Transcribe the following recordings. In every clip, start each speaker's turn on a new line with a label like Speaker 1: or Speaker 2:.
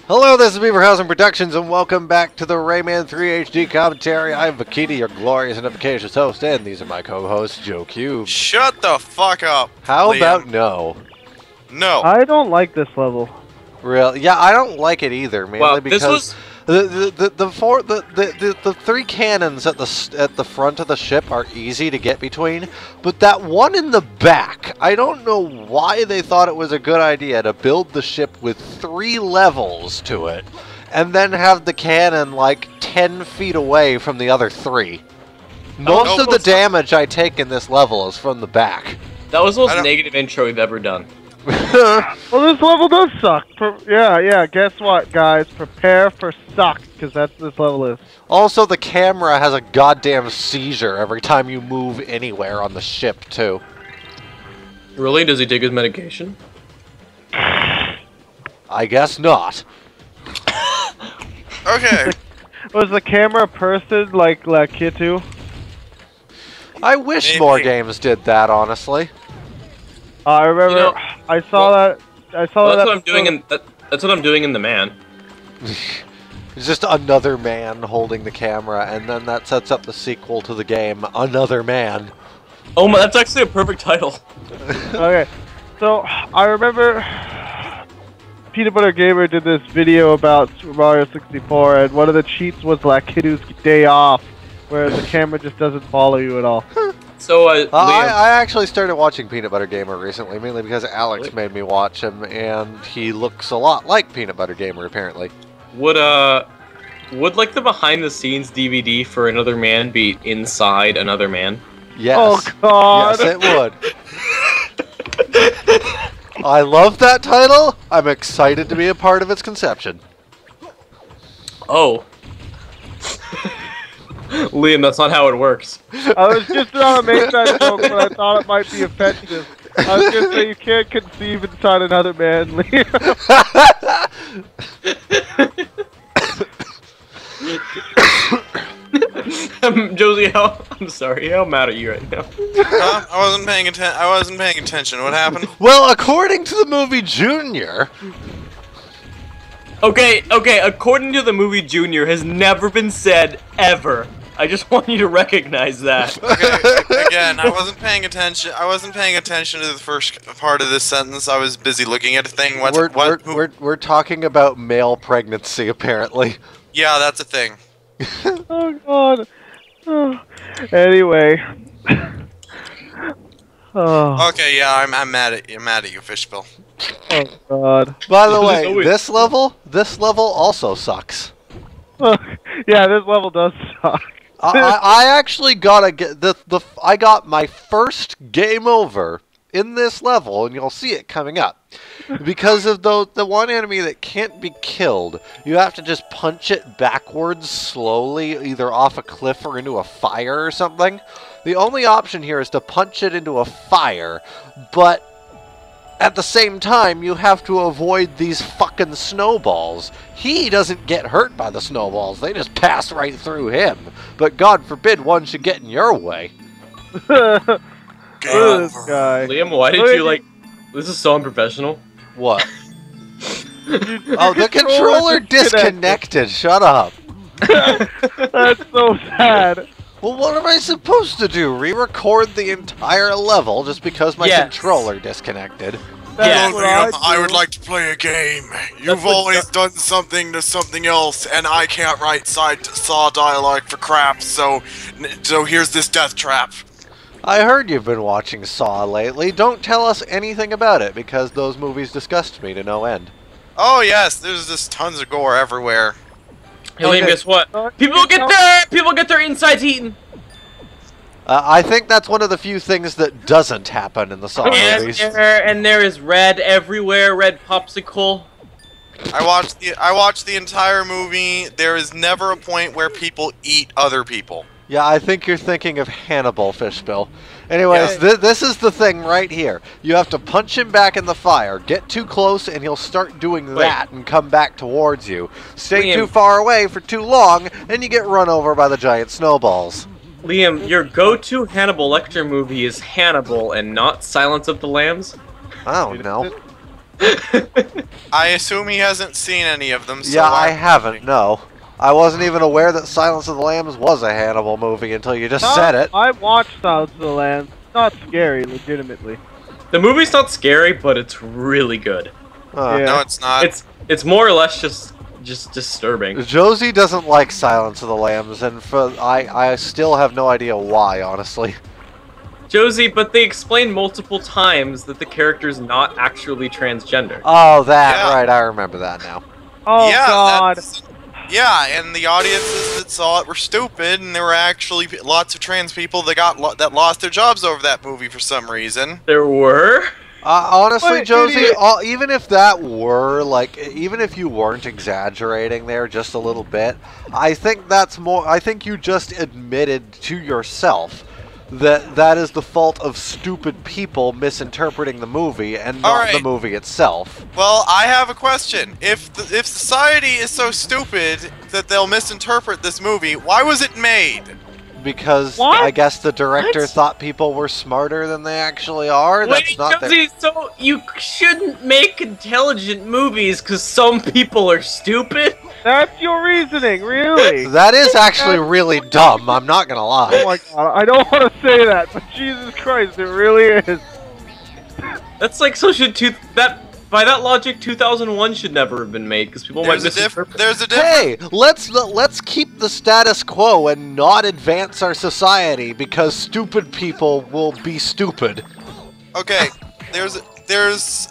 Speaker 1: Hello, this is Beaverhausen Productions, and welcome back to the Rayman 3 HD commentary. I'm Vakiti, your glorious and efficacious host, and these are my co-hosts, Joe Cube.
Speaker 2: Shut the fuck up,
Speaker 1: How
Speaker 2: Liam.
Speaker 1: about no?
Speaker 2: No.
Speaker 3: I don't like this level.
Speaker 1: Really? Yeah, I don't like it either, mainly
Speaker 2: Well,
Speaker 1: because
Speaker 2: this was...
Speaker 1: the three cannons at the front of the ship are easy to get between, but that one in the back, I don't know why they thought it was a good idea to build the ship with 3 levels to it, and then have the cannon like 10 feet away from the other 3. Most of the damage I take in this level is from the back.
Speaker 4: That was the most negative intro we've ever done.
Speaker 3: Well, this level does suck. Yeah, guess what, guys? Prepare for suck, because that's what this level is.
Speaker 1: Also, the camera has a goddamn seizure every time you move anywhere on the ship, too.
Speaker 4: Really? Does he take his medication?
Speaker 1: I guess not.
Speaker 2: Okay.
Speaker 3: Was the camera a person like Kitu?
Speaker 1: I wish more games did that, honestly.
Speaker 3: I remember.
Speaker 4: You know,
Speaker 3: I saw that.
Speaker 4: That's what I'm doing in. That's what I'm doing in The Man.
Speaker 1: It's just another man holding the camera, and then that sets up the sequel to the game, Another Man.
Speaker 4: Oh my, that's actually a perfect title.
Speaker 3: Okay, so I remember Peanut Butter Gamer did this video about Super Mario 64, and one of the cheats was like Kiddu's Day Off, where the camera just doesn't follow you at all.
Speaker 4: So,
Speaker 1: I actually started watching Peanut Butter Gamer recently, mainly because Alex made me watch him, and he looks a lot like Peanut Butter Gamer, apparently.
Speaker 4: Would like the behind-the-scenes DVD for Another Man be Inside Another Man?
Speaker 1: Yes.
Speaker 3: Oh God!
Speaker 1: Yes, it would. I love that title. I'm excited to be a part of its conception.
Speaker 4: Oh. Liam, that's not how it works.
Speaker 3: I was just about to make that joke, but I thought it might be offensive. I was going to say you can't conceive inside another man, Liam.
Speaker 4: Josie, I'm sorry. How mad are you right now?
Speaker 2: Huh? I wasn't paying attention. What happened?
Speaker 1: Well, according to the movie Junior...
Speaker 4: Okay, according to the movie Junior has never been said, ever. I just want you to recognize that.
Speaker 2: Okay, again, I wasn't paying attention. I wasn't paying attention to the first part of this sentence. I was busy looking at a thing.
Speaker 1: We're talking about male pregnancy, apparently.
Speaker 2: Yeah, that's a thing.
Speaker 3: Oh God. Oh. Anyway. Oh.
Speaker 2: Okay, yeah, I'm mad at you. I'm mad at you, Fishspill.
Speaker 3: Oh God.
Speaker 1: By the way, this level also sucks.
Speaker 3: Yeah, this level does suck.
Speaker 1: I actually got I got my first game over in this level, and you'll see it coming up. Because of the one enemy that can't be killed, you have to just punch it backwards slowly, either off a cliff or into a fire or something. The only option here is to punch it into a fire, but at the same time, you have to avoid these fucking snowballs. He doesn't get hurt by the snowballs. They just pass right through him. But God forbid one should get in your way.
Speaker 3: This guy.
Speaker 4: Liam, why did you, like... This is so unprofessional.
Speaker 1: What? Oh, the controller disconnected. Shut up.
Speaker 3: That's so sad.
Speaker 1: Well, what am I supposed to do? Re-record the entire level just because my controller disconnected?
Speaker 3: That's what
Speaker 2: I would like to play a game. You've always done something to something else, and I can't write saw dialogue for crap, so here's this death trap.
Speaker 1: I heard you've been watching Saw lately. Don't tell us anything about it, because those movies disgust me to no end.
Speaker 2: Oh yes, there's just tons of gore everywhere.
Speaker 4: Hey, Liam, guess what? People get their insides eaten.
Speaker 1: I think that's one of the few things that doesn't happen in the Saw movies.
Speaker 4: And there is red everywhere, red popsicle.
Speaker 2: I watched the entire movie. There is never a point where people eat other people.
Speaker 1: Yeah, I think you're thinking of Hannibal, Fishspill. Anyways, this is the thing right here. You have to punch him back in the fire. Get too close, and he'll start doing that and come back towards you. Stay too far away for too long, and you get run over by the giant snowballs.
Speaker 4: Liam, your go-to Hannibal Lecter movie is Hannibal and not Silence of the Lambs?
Speaker 1: I don't know.
Speaker 2: I assume he hasn't seen any of them. So
Speaker 1: Yeah, I haven't, no. I wasn't even aware that Silence of the Lambs was a Hannibal movie until you just said it.
Speaker 3: I watched Silence of the Lambs. It's not scary, legitimately.
Speaker 4: The movie's not scary, but it's really good.
Speaker 3: Yeah.
Speaker 2: No, it's not.
Speaker 4: It's more or less just disturbing.
Speaker 1: Josie doesn't like Silence of the Lambs, and I still have no idea why, honestly.
Speaker 4: Josie, but they explain multiple times that the character's not actually transgender.
Speaker 1: Oh, right, I remember that now.
Speaker 3: Oh,
Speaker 2: yeah,
Speaker 3: God.
Speaker 2: Yeah, and the audiences that saw it were stupid, and there were actually lots of trans people that lost their jobs over that movie for some reason.
Speaker 4: There were?
Speaker 1: Honestly,
Speaker 3: What,
Speaker 1: Josie,
Speaker 3: idiot?
Speaker 1: even if that were, like, even if you weren't exaggerating there just a little bit, I think that's more, I think you just admitted to yourself that is the fault of stupid people misinterpreting the movie and not the movie itself.
Speaker 2: Well, I have a question. If society is so stupid that they'll misinterpret this movie, why was it made?
Speaker 1: Because I guess the director thought people were smarter than they actually are. That's not
Speaker 4: Josie, so you shouldn't make intelligent movies because some people are stupid?
Speaker 3: That's your reasoning, really?
Speaker 1: That is actually really dumb, I'm not gonna lie.
Speaker 3: Oh my God, I don't want to say that, but Jesus Christ, it really is.
Speaker 4: That's like, so should by that logic, 2001 should never have been made because people might misinterpret.
Speaker 2: There's a difference.
Speaker 1: Hey, let's keep the status quo and not advance our society because stupid people will be stupid.
Speaker 2: Okay, there's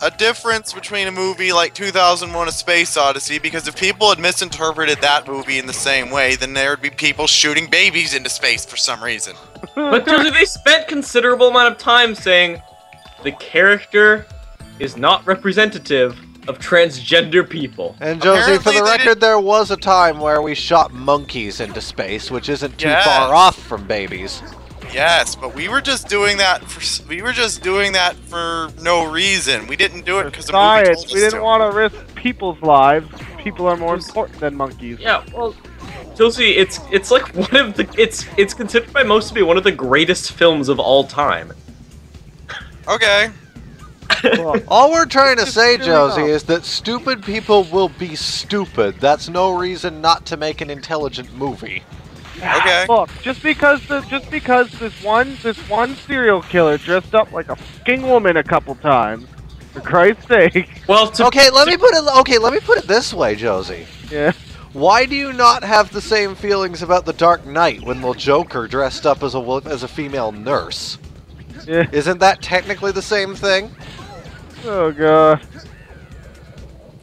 Speaker 2: a difference between a movie like 2001: A Space Odyssey, because if people had misinterpreted that movie in the same way, then there would be people shooting babies into space for some reason.
Speaker 4: But Josie, they spent considerable amount of time saying the character is not representative of transgender people.
Speaker 1: And Josie,
Speaker 2: Apparently
Speaker 1: for the
Speaker 2: they
Speaker 1: record, there was a time where we shot monkeys into space, which isn't too far off from babies.
Speaker 2: Yes, but we were just doing that for no reason. We didn't do it because the movie told us
Speaker 3: We didn't want to risk people's lives. People are more important than monkeys.
Speaker 4: Yeah, well, Josie, it's like one of the it's considered by most to be one of the greatest films of all time.
Speaker 2: Okay.
Speaker 3: Well,
Speaker 1: All we're trying to say, Josie, is that stupid people will be stupid. That's no reason not to make an intelligent movie.
Speaker 2: Okay.
Speaker 3: Look, just because this one serial killer dressed up like a fucking woman a couple times, for Christ's sake.
Speaker 4: Well,
Speaker 1: Okay, let me put it this way, Josie.
Speaker 3: Yeah.
Speaker 1: Why do you not have the same feelings about The Dark Knight when the Joker dressed up as a female nurse?
Speaker 3: Yeah.
Speaker 1: Isn't that technically the same thing?
Speaker 3: Oh God.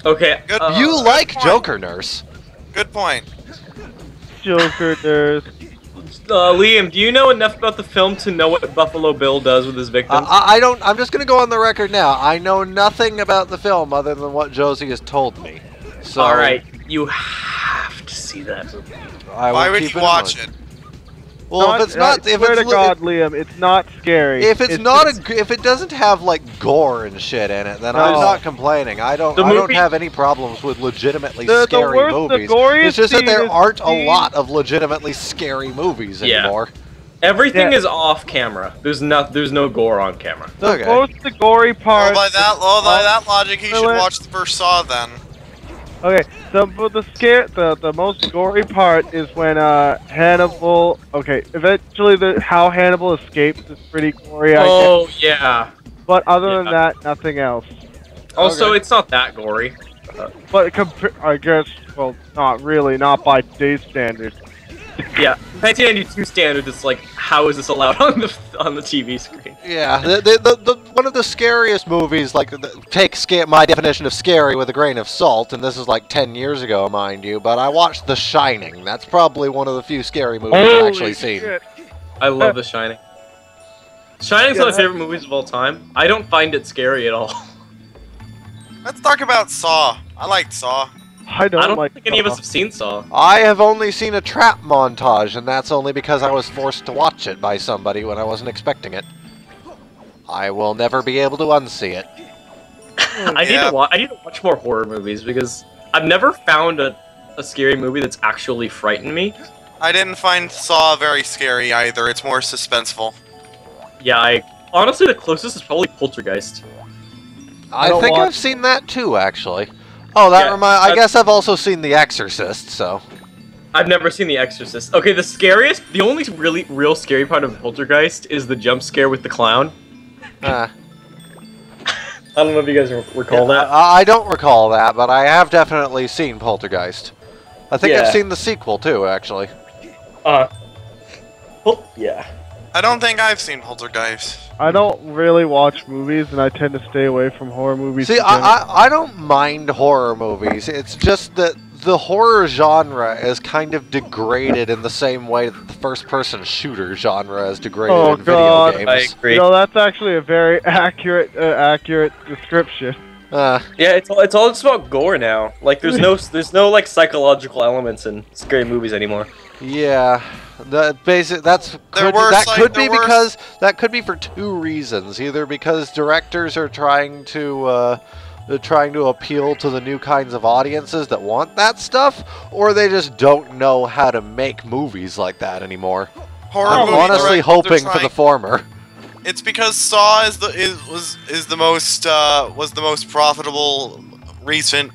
Speaker 4: okay,
Speaker 2: Good.
Speaker 1: You like
Speaker 2: point.
Speaker 1: Joker nurse.
Speaker 2: Good point.
Speaker 3: Joker nurse.
Speaker 4: Liam, do you know enough about the film to know what Buffalo Bill does with his victims?
Speaker 1: I don't. I'm just gonna go on the record now. I know nothing about the film other than what Josie has told me. So
Speaker 4: All right, you have to see that movie.
Speaker 2: Why would you watch it?
Speaker 1: Well, if it's not,
Speaker 3: I swear to God, Liam, it's not scary.
Speaker 1: if it doesn't have like gore and shit in it, then I'm not complaining. I don't have any problems with legitimately scary movies. It's just that there aren't a lot of legitimately scary movies anymore.
Speaker 4: Everything is off camera. There's no gore on camera.
Speaker 1: Okay.
Speaker 3: Most the gory part.
Speaker 2: By that logic, he should watch the first Saw then.
Speaker 3: Okay, so the most gory part is when Hannibal. Okay, eventually how Hannibal escapes is pretty gory.
Speaker 4: Oh yeah.
Speaker 3: But other than that, nothing else.
Speaker 4: Also, it's not that gory.
Speaker 3: But I guess, well, not really, not by today's standards.
Speaker 4: Yeah, 1992 standard is like, how is this allowed on the TV screen?
Speaker 1: Yeah, one of the scariest movies, like, take my definition of scary with a grain of salt, and this is like 10 years ago, mind you, but I watched The Shining. That's probably one of the few scary movies I've actually seen.
Speaker 4: I love The Shining. Shining's one of my favorite movies of all time. I don't find it scary at all.
Speaker 2: Let's talk about Saw. I liked Saw.
Speaker 3: I don't like
Speaker 4: think any of us
Speaker 3: Saw.
Speaker 4: have seen Saw.
Speaker 1: I have only seen a trap montage, and that's only because I was forced to watch it by somebody when I wasn't expecting it. I will never be able to unsee it.
Speaker 4: I need to watch more horror movies because I've never found a scary movie that's actually frightened me.
Speaker 2: I didn't find Saw very scary either. It's more suspenseful.
Speaker 4: Yeah, honestly the closest is probably Poltergeist.
Speaker 1: I think I've seen that too, actually. Oh, that I guess I've also seen The Exorcist, so...
Speaker 4: I've never seen The Exorcist. Okay, the only really real scary part of Poltergeist is the jump scare with the clown. I don't know if you guys recall that.
Speaker 1: I don't recall that, but I have definitely seen Poltergeist. I think I've seen the sequel too, actually.
Speaker 4: Yeah.
Speaker 2: I don't think I've seen Poltergeist.
Speaker 3: I don't really watch movies, and I tend to stay away from horror movies.
Speaker 1: See, I don't mind horror movies. It's just that the horror genre is kind of degraded in the same way that the first-person shooter genre is degraded in video games.
Speaker 4: I agree.
Speaker 3: You know, that's actually a very accurate description.
Speaker 4: Yeah, it's all just about gore now. Like there's no like psychological elements in scary movies anymore.
Speaker 1: Yeah, that could be for two reasons. Either because directors are trying to appeal to the new kinds of audiences that want that stuff, or they just don't know how to make movies like that anymore. I'm honestly hoping for the former.
Speaker 2: It's because Saw was the most profitable recent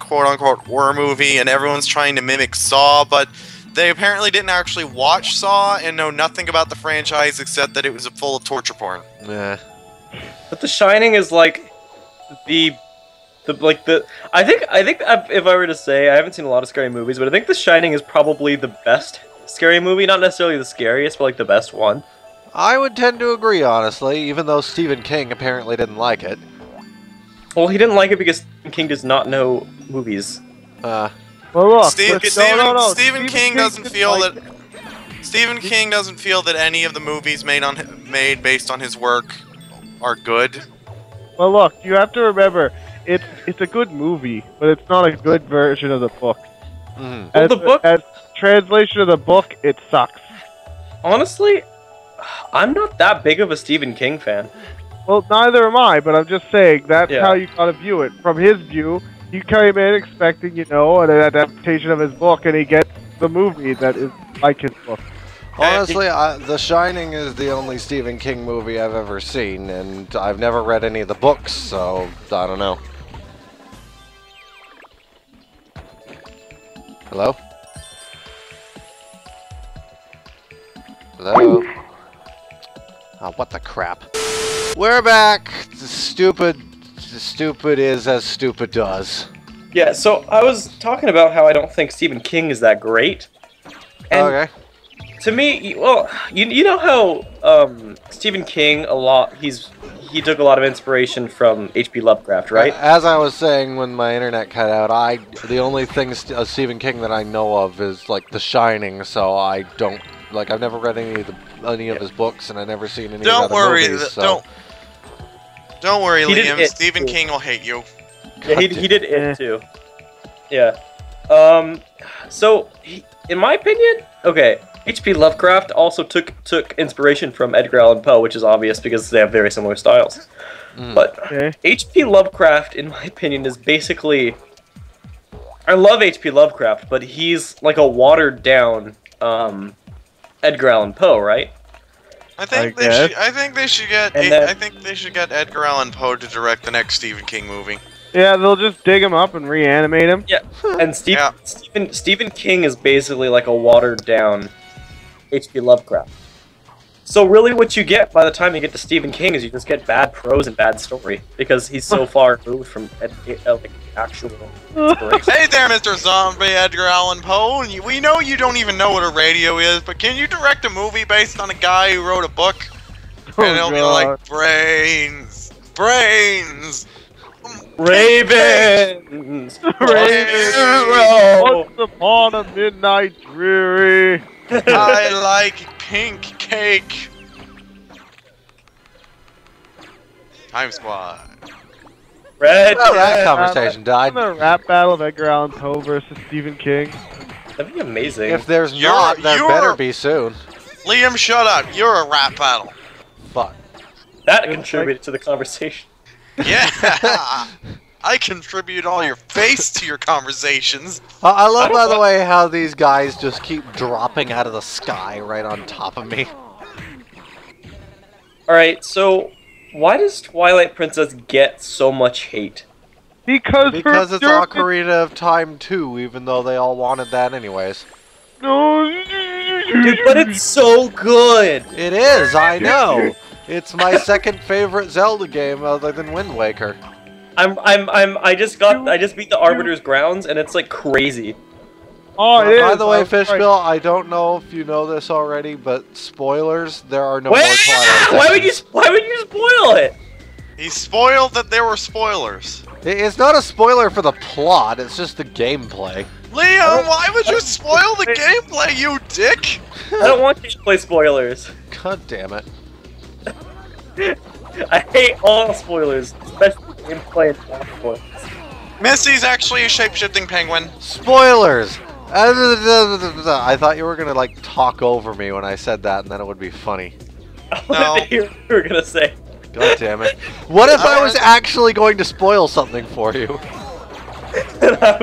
Speaker 2: quote unquote horror movie, and everyone's trying to mimic Saw, but they apparently didn't actually watch Saw and know nothing about the franchise except that it was full of torture porn.
Speaker 1: Yeah.
Speaker 4: But The Shining is like I think if I were to say, I haven't seen a lot of scary movies, but I think The Shining is probably the best scary movie, not necessarily the scariest, but like the best one.
Speaker 1: I would tend to agree, honestly, even though Stephen King apparently didn't like it.
Speaker 4: Well, he didn't like it because Stephen King does not know movies.
Speaker 3: Well, look,
Speaker 2: Stephen King doesn't feel that any of the movies made based on his work are good.
Speaker 3: Well, look, you have to remember, it's a good movie, but it's not a good version of the book.
Speaker 1: Mm.
Speaker 4: Well,
Speaker 3: as translation of the book, it sucks.
Speaker 4: Honestly, I'm not that big of a Stephen King fan.
Speaker 3: Well, neither am I, but I'm just saying that's how you gotta view it. From his view, he came in expecting, an adaptation of his book, and he gets the movie that is like his book.
Speaker 1: Honestly, The Shining is the only Stephen King movie I've ever seen, and I've never read any of the books, so I don't know. Hello? Hello? Oh, what the crap. We're back! Stupid is as stupid does.
Speaker 4: Yeah, so I was talking about how I don't think Stephen King is that great. And
Speaker 1: okay.
Speaker 4: To me, well, you know how Stephen King he took a lot of inspiration from H.P. Lovecraft, right?
Speaker 1: As I was saying when my internet cut out, the only thing of Stephen King that I know of is like The Shining, so I don't I've never read any of his books, and I've never seen any of his other movies.
Speaker 2: Don't worry, Liam. Stephen King will hate you.
Speaker 4: Yeah, he did it too. Yeah. So in my opinion, okay, H.P. Lovecraft also took inspiration from Edgar Allan Poe, which is obvious because they have very similar styles. But H.P. Lovecraft, in my opinion, is basically... I love H.P. Lovecraft, but he's like a watered-down Edgar Allan Poe, right?
Speaker 2: I think they should get Edgar Allan Poe to direct the next Stephen King movie.
Speaker 3: Yeah, they'll just dig him up and reanimate him.
Speaker 4: Yeah, and Stephen King is basically like a watered-down H.P. Lovecraft. So really what you get by the time you get to Stephen King is you just get bad prose and bad story, because he's so far removed from actual inspiration.
Speaker 2: Hey there, Mr. Zombie Edgar Allan Poe. We know you don't even know what a radio is, but can you direct a movie based on a guy who wrote a book? And it'll be like, brains!
Speaker 4: Ravens!
Speaker 3: Once upon a midnight dreary.
Speaker 2: I like pink cake. Time Squad.
Speaker 4: Red.
Speaker 1: Well, that conversation died.
Speaker 3: The rap battle of Edgar Allan Poe versus Stephen King.
Speaker 4: That'd be amazing.
Speaker 1: If there's not, there better be soon.
Speaker 2: Liam, shut up. You're a rap battle.
Speaker 1: Fuck.
Speaker 4: That contributed to the conversation.
Speaker 2: Yeah. I contribute all your face to your conversations.
Speaker 1: I love, by the way, how these guys just keep dropping out of the sky right on top of me.
Speaker 4: Alright, so why does Twilight Princess get so much hate?
Speaker 3: Because
Speaker 1: it's
Speaker 3: her
Speaker 1: Ocarina of Time 2, even though they all wanted that anyways.
Speaker 4: Dude, but it's so good!
Speaker 1: It is, I know! It's my second favorite Zelda game other than Wind Waker.
Speaker 4: I just beat the Arbiter's Grounds and it's like crazy.
Speaker 3: Oh, it is.
Speaker 1: By the way, Fishspill, I don't know if you know this already, but spoilers, there are no more Twilight.
Speaker 4: Why would you spoil it?
Speaker 2: He spoiled that there were spoilers.
Speaker 1: It's not a spoiler for the plot, it's just the gameplay.
Speaker 2: Liam, why would you spoil the gameplay, you dick?
Speaker 4: I don't want you to play spoilers.
Speaker 1: God damn it.
Speaker 4: I hate all spoilers, especially gameplay and plot spoilers.
Speaker 2: Missy's actually a shape-shifting penguin.
Speaker 1: Spoilers! I thought you were gonna, like, talk over me when I said that, and then it would be funny.
Speaker 4: I wanted to hear what you were gonna say.
Speaker 1: God damn it. What if I was actually going to spoil something for you?
Speaker 4: That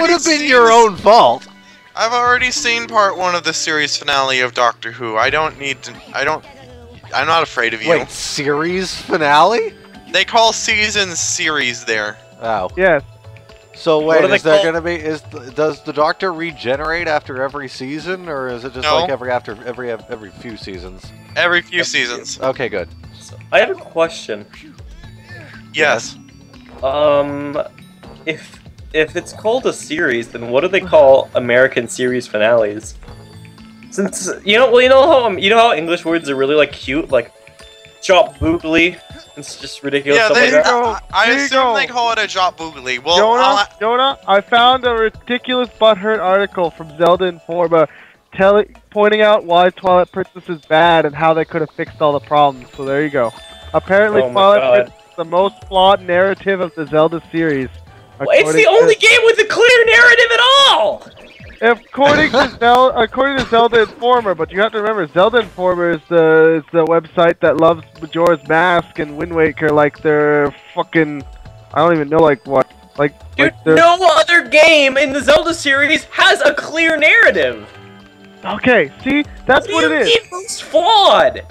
Speaker 1: would have been your own fault.
Speaker 2: I've already seen part 1 of the series finale of Doctor Who. I'm not afraid of you.
Speaker 1: Wait, series finale?
Speaker 2: They call seasons series there.
Speaker 1: Oh.
Speaker 3: Yes.
Speaker 1: So wait, is there gonna be does the Doctor regenerate after every season, or is it just like every few seasons?
Speaker 2: Every few seasons.
Speaker 1: Okay, good.
Speaker 4: So, I have a question.
Speaker 2: Yes.
Speaker 4: If it's called a series, then what do they call American series finales? Since you know how English words are really like cute, like chop boogly. It's just ridiculous.
Speaker 2: Yeah,
Speaker 4: Stuff
Speaker 2: I assume they call it a chop boogly. Well,
Speaker 3: Jonah, I found a ridiculous butthurt article from Zelda Informa pointing out why Twilight Princess is bad and how they could have fixed all the problems. So there you go. Apparently, Twilight Princess is the most flawed narrative of the Zelda series.
Speaker 4: Well, it's the only game with a clear narrative at all!
Speaker 3: According to Zelda Informer, but you have to remember, Zelda Informer is the website that loves Majora's Mask and Wind Waker like they're fucking, I don't even know like what.
Speaker 4: Dude, no other game in the Zelda series has a clear narrative!
Speaker 3: Okay, see? That's what it is.
Speaker 4: It's flawed!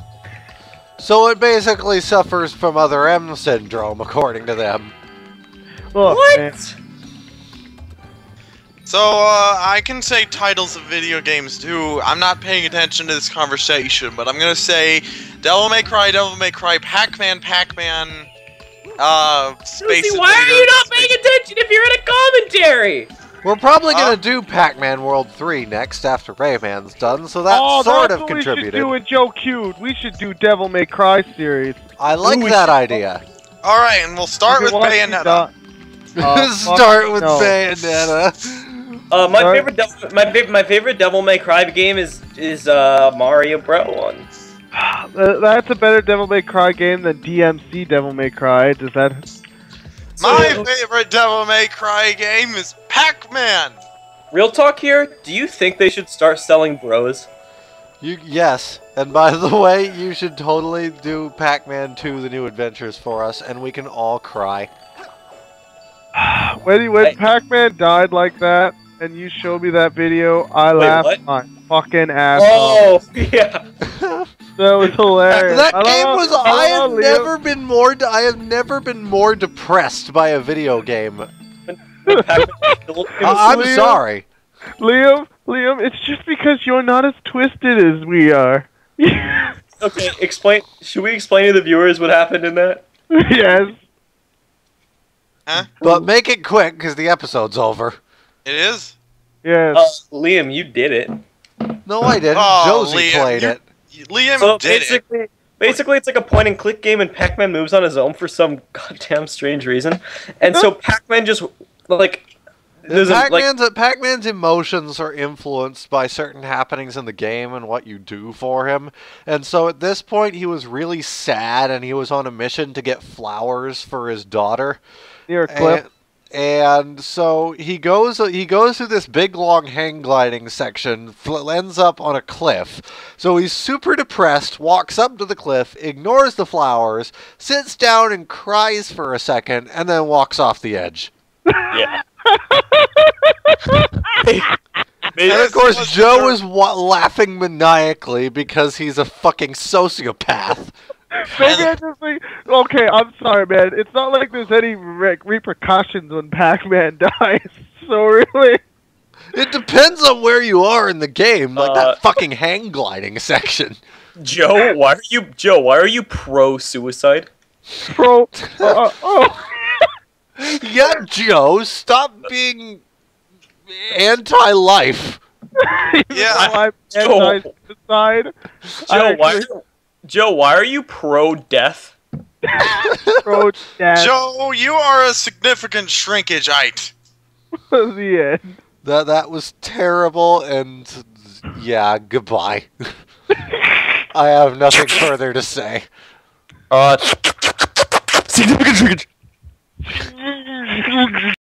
Speaker 1: So it basically suffers from other M syndrome, according to them.
Speaker 3: Look,
Speaker 4: what?
Speaker 3: Man.
Speaker 2: So, I can say titles of video games too. I'm not paying attention to this conversation, but I'm gonna say Devil May Cry, Pac-Man, Space
Speaker 4: Josie, why are you not paying attention if you're in a commentary?
Speaker 1: We're probably gonna do Pac-Man World 3 next after Rayman's done, so that sort of contributed.
Speaker 3: We should do with Joe Cute. We should do Devil May Cry series.
Speaker 1: I like that idea.
Speaker 2: Alright, and we'll start with Bayonetta.
Speaker 1: Start with Bayonetta.
Speaker 4: My favorite Devil May Cry game is Mario Bro one.
Speaker 3: That's a better Devil May Cry game than DMC Devil May Cry. Does that?
Speaker 2: My favorite Devil May Cry game is Pac-Man.
Speaker 4: Real talk here. Do you think they should start selling bros?
Speaker 1: Yes. And by the way, you should totally do Pac-Man 2: The New Adventures for us, and we can all cry.
Speaker 3: When Pac-Man died like that, and you showed me that video, I laughed my fucking ass off.
Speaker 4: Oh, yeah.
Speaker 3: That was hilarious.
Speaker 1: That game was. I have never been more depressed by a video game. I'm sorry,
Speaker 3: Liam. It's just because you're not as twisted as we are.
Speaker 4: Okay, explain. Should we explain to the viewers what happened in that?
Speaker 3: Yes.
Speaker 2: Huh?
Speaker 1: But make it quick, because the episode's over.
Speaker 2: It is?
Speaker 3: Yes.
Speaker 4: Liam, you did it.
Speaker 1: No, I didn't.
Speaker 2: Oh,
Speaker 1: Josie
Speaker 2: Liam,
Speaker 1: played it.
Speaker 2: Liam did it.
Speaker 4: Basically, it's like a point-and-click game, and Pac-Man moves on his own for some goddamn strange reason. And so Pac-Man just, like,
Speaker 1: Pac-Man's emotions are influenced by certain happenings in the game and what you do for him. And so at this point, he was really sad, and he was on a mission to get flowers for his daughter.
Speaker 3: Near a cliff.
Speaker 1: And so he goes through this big long hang gliding section, ends up on a cliff. So he's super depressed, walks up to the cliff, ignores the flowers, sits down and cries for a second, and then walks off the edge.
Speaker 4: Yeah.
Speaker 1: And of course, Joe is laughing maniacally because he's a fucking sociopath.
Speaker 3: Maybe I just think, okay, I'm sorry, man. It's not like there's any repercussions when Pac-Man dies. So really,
Speaker 1: it depends on where you are in the game, like that fucking hang gliding section.
Speaker 4: Joe, why are you pro suicide?
Speaker 3: Pro.
Speaker 1: Yeah, Joe, stop being anti-life.
Speaker 2: Yeah,
Speaker 3: I'm anti-suicide.
Speaker 4: Joe, why are you pro-death?
Speaker 3: Pro-death.
Speaker 2: Joe, you are a significant shrinkageite.
Speaker 3: The end.
Speaker 1: That was terrible, and yeah, goodbye. I have nothing further to say.
Speaker 4: Significant shrinkage.